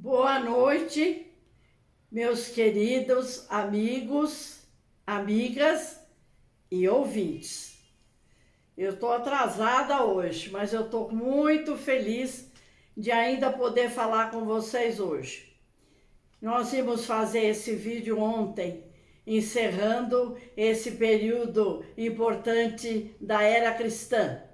Boa noite, meus queridos amigos, amigas e ouvintes. Eu estou atrasada hoje, mas eu estou muito feliz de ainda poder falar com vocês hoje. Nós íamos fazer esse vídeo ontem, encerrando esse período importante da era cristã,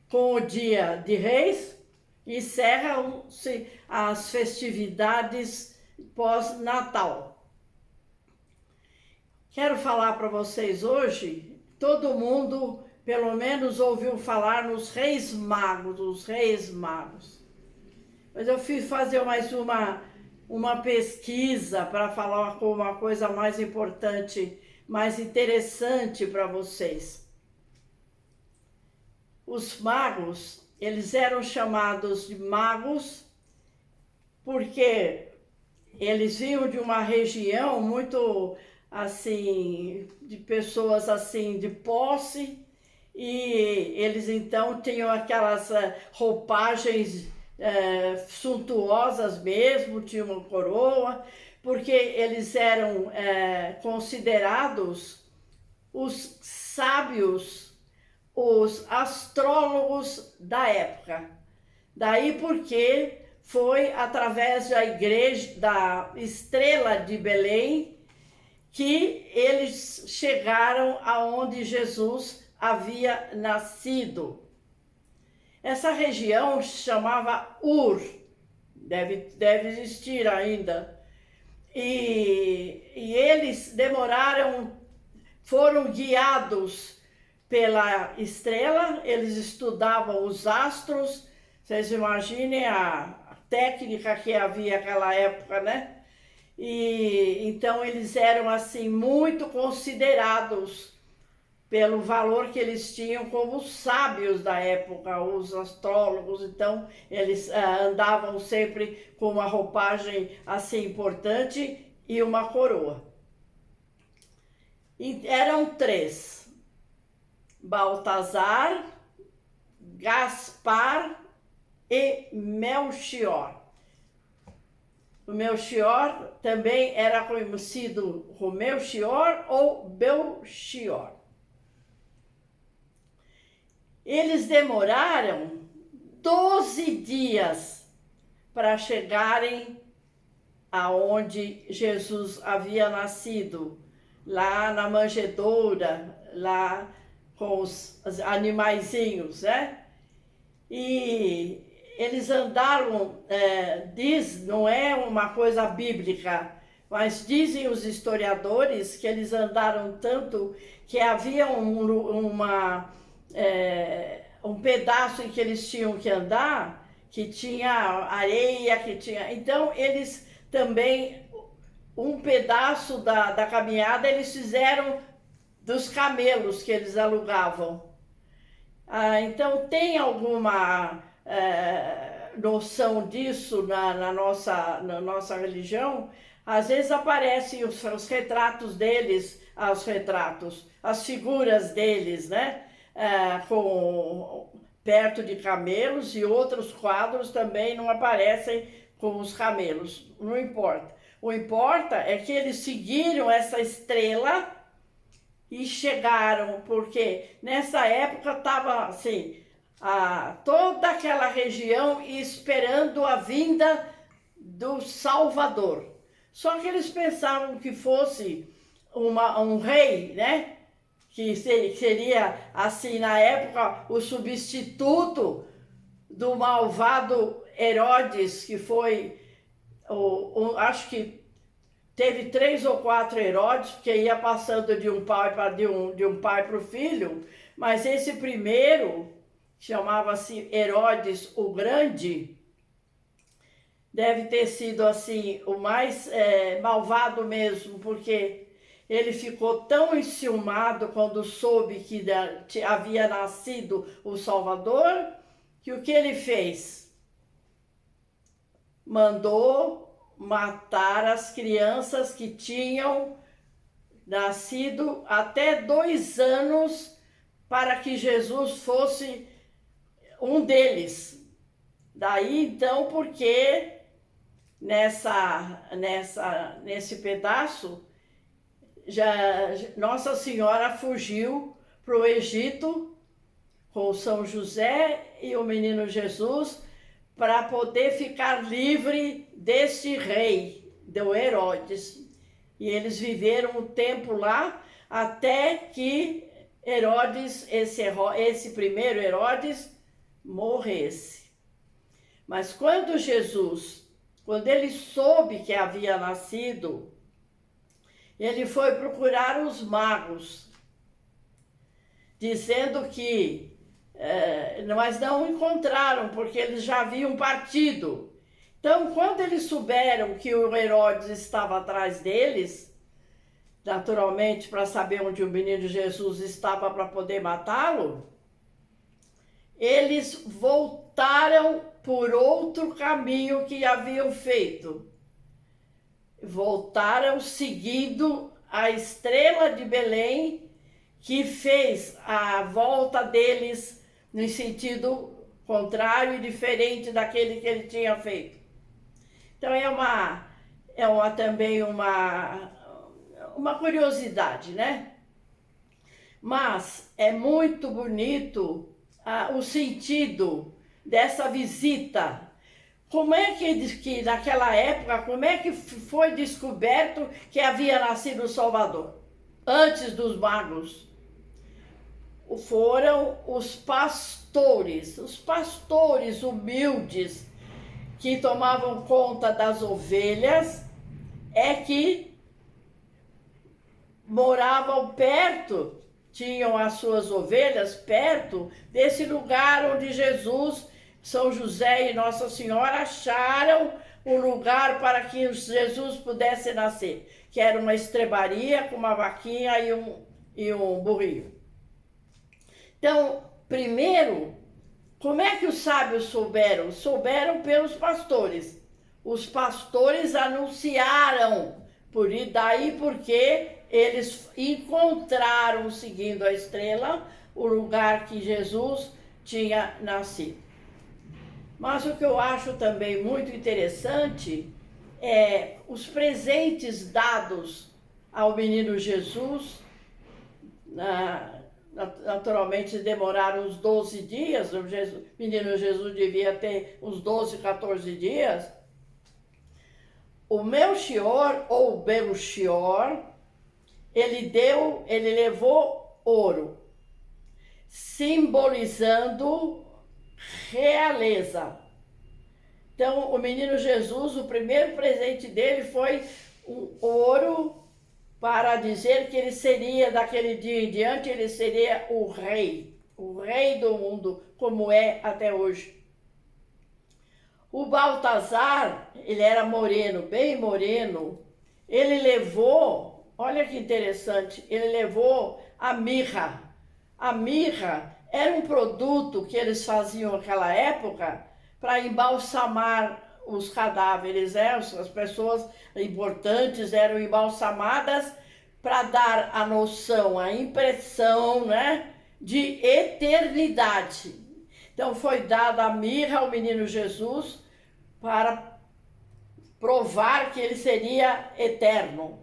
com o Dia de Reis. Encerram-se as festividades pós-Natal. Quero falar para vocês hoje, todo mundo pelo menos ouviu falar nos Reis Magos, os Reis Magos. Mas eu fiz fazer mais uma pesquisa para falar com uma coisa mais importante, mais interessante para vocês. Os magos, eles eram chamados de magos porque eles vinham de uma região muito assim, de pessoas assim de posse, e eles então tinham aquelas roupagens suntuosas mesmo, tinham uma coroa, porque eles eram considerados os sábios, os astrólogos da época. Daí porque foi através da igreja, da estrela de Belém, que eles chegaram aonde Jesus havia nascido. Essa região se chamava Ur, deve existir ainda. E eles foram guiados pela estrela, eles estudavam os astros. Vocês imaginem a técnica que havia naquela época, né? E então eles eram assim muito considerados pelo valor que eles tinham como os sábios da época, os astrólogos. Então eles andavam sempre com uma roupagem assim importante e uma coroa. E eram três: Baltazar, Gaspar e Melchior. O Melchior também era conhecido como Melchior ou Belchior. Eles demoraram 12 dias para chegarem aonde Jesus havia nascido, lá na manjedoura, lá com os animaizinhos, né? E eles andaram, não é uma coisa bíblica, mas dizem os historiadores que eles andaram tanto que havia um pedaço em que eles tinham que andar, que tinha areia, que tinha... Então eles também, um pedaço da caminhada, eles fizeram dos camelos que eles alugavam. Então tem alguma noção disso na nossa religião. Às vezes aparecem os retratos deles, as figuras deles, né? Perto de camelos, e outros quadros também não aparecem com os camelos. Não importa. O que importa é que eles seguiram essa estrela e chegaram, porque nessa época estava assim, toda aquela região esperando a vinda do Salvador. Só que eles pensavam que fosse um rei, né? Que seria, assim, na época, o substituto do malvado Herodes, que foi, acho que teve 3 ou 4 Herodes, porque ia passando de um pai para o filho, mas esse primeiro, chamava-se Herodes o Grande, deve ter sido assim o mais malvado mesmo, porque ele ficou tão enciumado quando soube que havia nascido o Salvador, que o que ele fez? Mandou matar as crianças que tinham nascido até 2 anos, para que Jesus fosse um deles. Daí então, porque nesse pedaço, Nossa Senhora fugiu para o Egito com São José e o menino Jesus para poder ficar livre desse rei, do Herodes. E eles viveram um tempo lá até que Herodes, esse primeiro Herodes, morresse. Mas quando ele soube que havia nascido, ele foi procurar os magos, dizendo que mas não encontraram, porque eles já haviam partido. Então, quando eles souberam que o Herodes estava atrás deles, naturalmente para saber onde o menino Jesus estava para poder matá-lo, eles voltaram por outro caminho que haviam feito. Voltaram seguindo a estrela de Belém, que fez a volta deles no sentido contrário e diferente daquele que ele tinha feito. Então também uma curiosidade, né? Mas é muito bonito o sentido dessa visita. Como é que naquela época, como é que foi descoberto que havia nascido o Salvador? Antes dos magos, foram os pastores humildes que tomavam conta das ovelhas, que moravam perto, tinham as suas ovelhas perto desse lugar onde São José e Nossa Senhora acharam um lugar para que Jesus pudesse nascer, que era uma estrebaria com uma vaquinha e um burrinho. Então, primeiro, como é que os sábios souberam? Souberam pelos pastores. Os pastores anunciaram, daí porque eles encontraram, seguindo a estrela, o lugar que Jesus tinha nascido. Mas o que eu acho também muito interessante é os presentes dados ao menino Jesus. Naturalmente demoraram uns 12 dias, o menino Jesus devia ter uns 12, 14 dias. O Melchior, ou Belchior, ele levou ouro, simbolizando realeza. Então, o menino Jesus, o primeiro presente dele foi um ouro, para dizer que ele seria, daquele dia em diante, ele seria o rei do mundo, como é até hoje. O Baltazar, ele era moreno, bem moreno, ele levou, olha que interessante, ele levou a mirra. A mirra era um produto que eles faziam naquela época para embalsamar os cadáveres, as pessoas importantes eram embalsamadas para dar a noção, a impressão, de eternidade. Então foi dada a mirra ao menino Jesus para provar que ele seria eterno.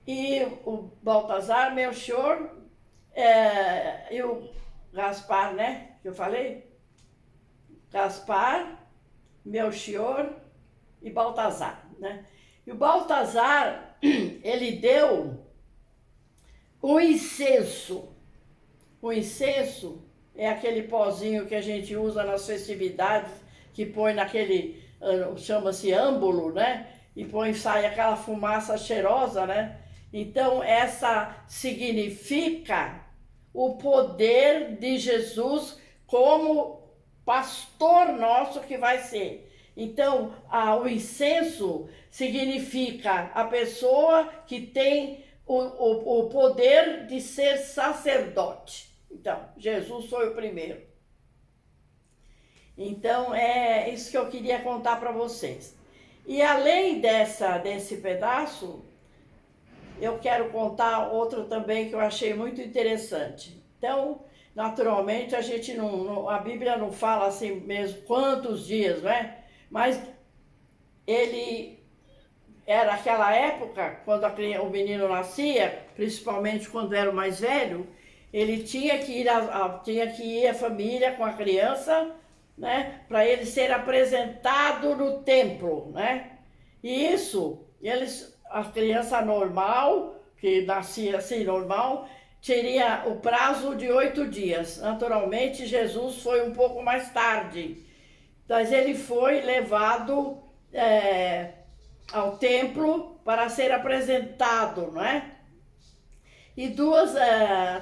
E o Baltazar, Melchior e o Gaspar, que eu falei? Gaspar, Melchior e Baltazar, E o Baltazar, ele deu o incenso. O incenso é aquele pozinho que a gente usa nas festividades, que põe naquele, chama-se âmbulo, E sai aquela fumaça cheirosa, Então, essa significa o poder de Jesus como pastor nosso que vai ser. Então, o incenso significa a pessoa que tem o poder de ser sacerdote. Então, Jesus foi o primeiro. Então, é isso que eu queria contar para vocês. E além desse pedaço, eu quero contar outro também que eu achei muito interessante. Então, naturalmente, a Bíblia não fala assim mesmo quantos dias, Mas ele era aquela época, quando o menino nascia, principalmente quando era o mais velho, ele tinha que ir a família com a criança, né, para ele ser apresentado no templo, né? E isso, a criança normal, que nascia assim normal, teria o prazo de 8 dias. Naturalmente, Jesus foi um pouco mais tarde, mas ele foi levado ao templo para ser apresentado, não é? E duas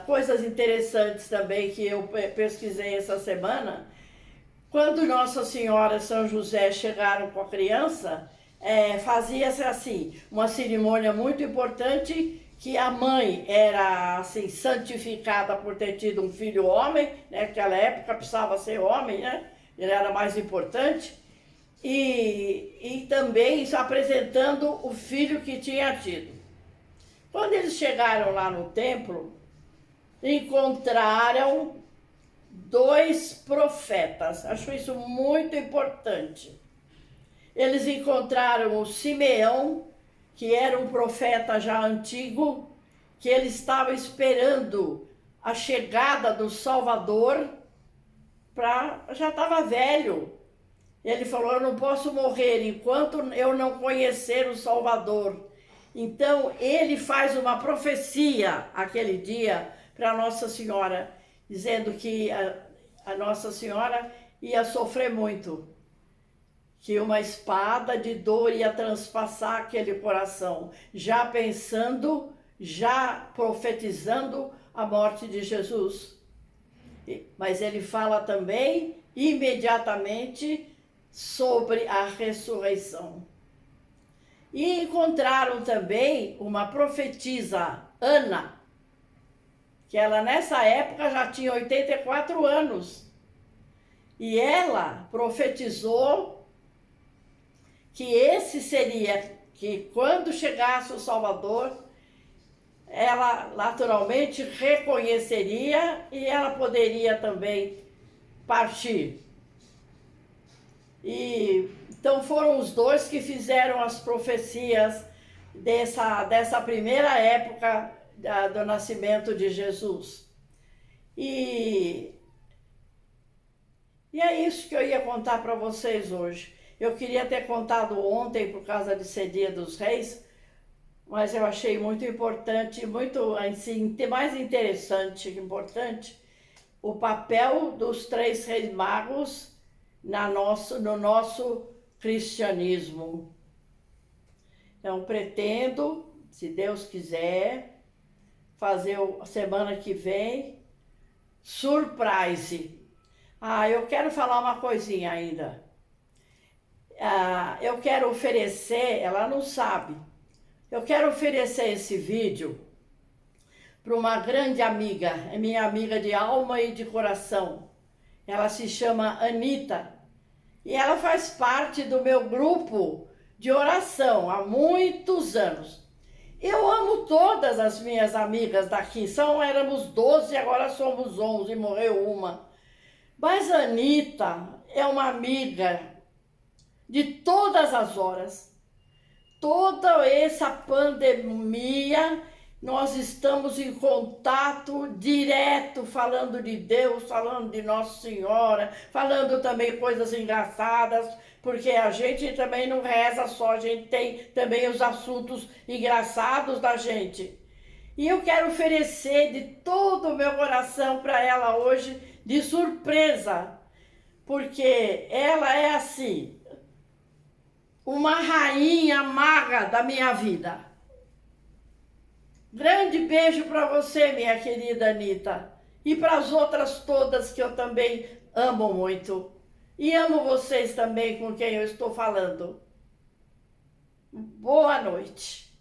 coisas interessantes também que eu pesquisei essa semana. Quando Nossa Senhora e São José chegaram com a criança, fazia-se assim, uma cerimônia muito importante, que a mãe era assim, santificada por ter tido um filho homem, né? Naquela época precisava ser homem, né? Ele era mais importante. E também apresentando o filho que tinha tido. Quando eles chegaram lá no templo, encontraram 2 profetas. Acho isso muito importante. Eles encontraram o Simeão, que era um profeta já antigo, que ele estava esperando a chegada do Salvador, já estava velho. Ele falou, eu não posso morrer enquanto eu não conhecer o Salvador. Então, ele faz uma profecia aquele dia para Nossa Senhora, dizendo que a Nossa Senhora ia sofrer muito, que uma espada de dor ia transpassar aquele coração, já pensando, já profetizando a morte de Jesus. Mas ele fala também, imediatamente, sobre a ressurreição. E encontraram também uma profetisa, Ana, que ela nessa época já tinha 84 anos. E ela profetizou que esse seria, que quando chegasse o Salvador, ela naturalmente reconheceria e ela poderia também partir. E então foram os 2 que fizeram as profecias dessa primeira época do nascimento de Jesus. E é isso que eu ia contar para vocês hoje. Eu queria ter contado ontem por causa de ser Dia dos Reis, mas eu achei muito importante, muito assim, mais interessante, importante, o papel dos 3 reis magos no nosso cristianismo. Então, pretendo, se Deus quiser, fazer a semana que vem, surprise. Eu quero falar uma coisinha ainda. Eu quero oferecer, ela não sabe, eu quero oferecer esse vídeo para uma grande amiga, é minha amiga de alma e de coração. Ela se chama Anita e ela faz parte do meu grupo de oração há muitos anos. Eu amo todas as minhas amigas daqui, éramos 12, agora somos 11, morreu uma. Mas a Anita é uma amiga de todas as horas. Toda essa pandemia, nós estamos em contato direto, falando de Deus, falando de Nossa Senhora, falando também coisas engraçadas, porque a gente também não reza só, a gente tem também os assuntos engraçados da gente. E eu quero oferecer de todo o meu coração para ela hoje, de surpresa, porque ela é assim, uma rainha maga da minha vida. Grande beijo para você, minha querida Anita, e para as outras todas que eu também amo muito. E amo vocês também com quem eu estou falando. Boa noite.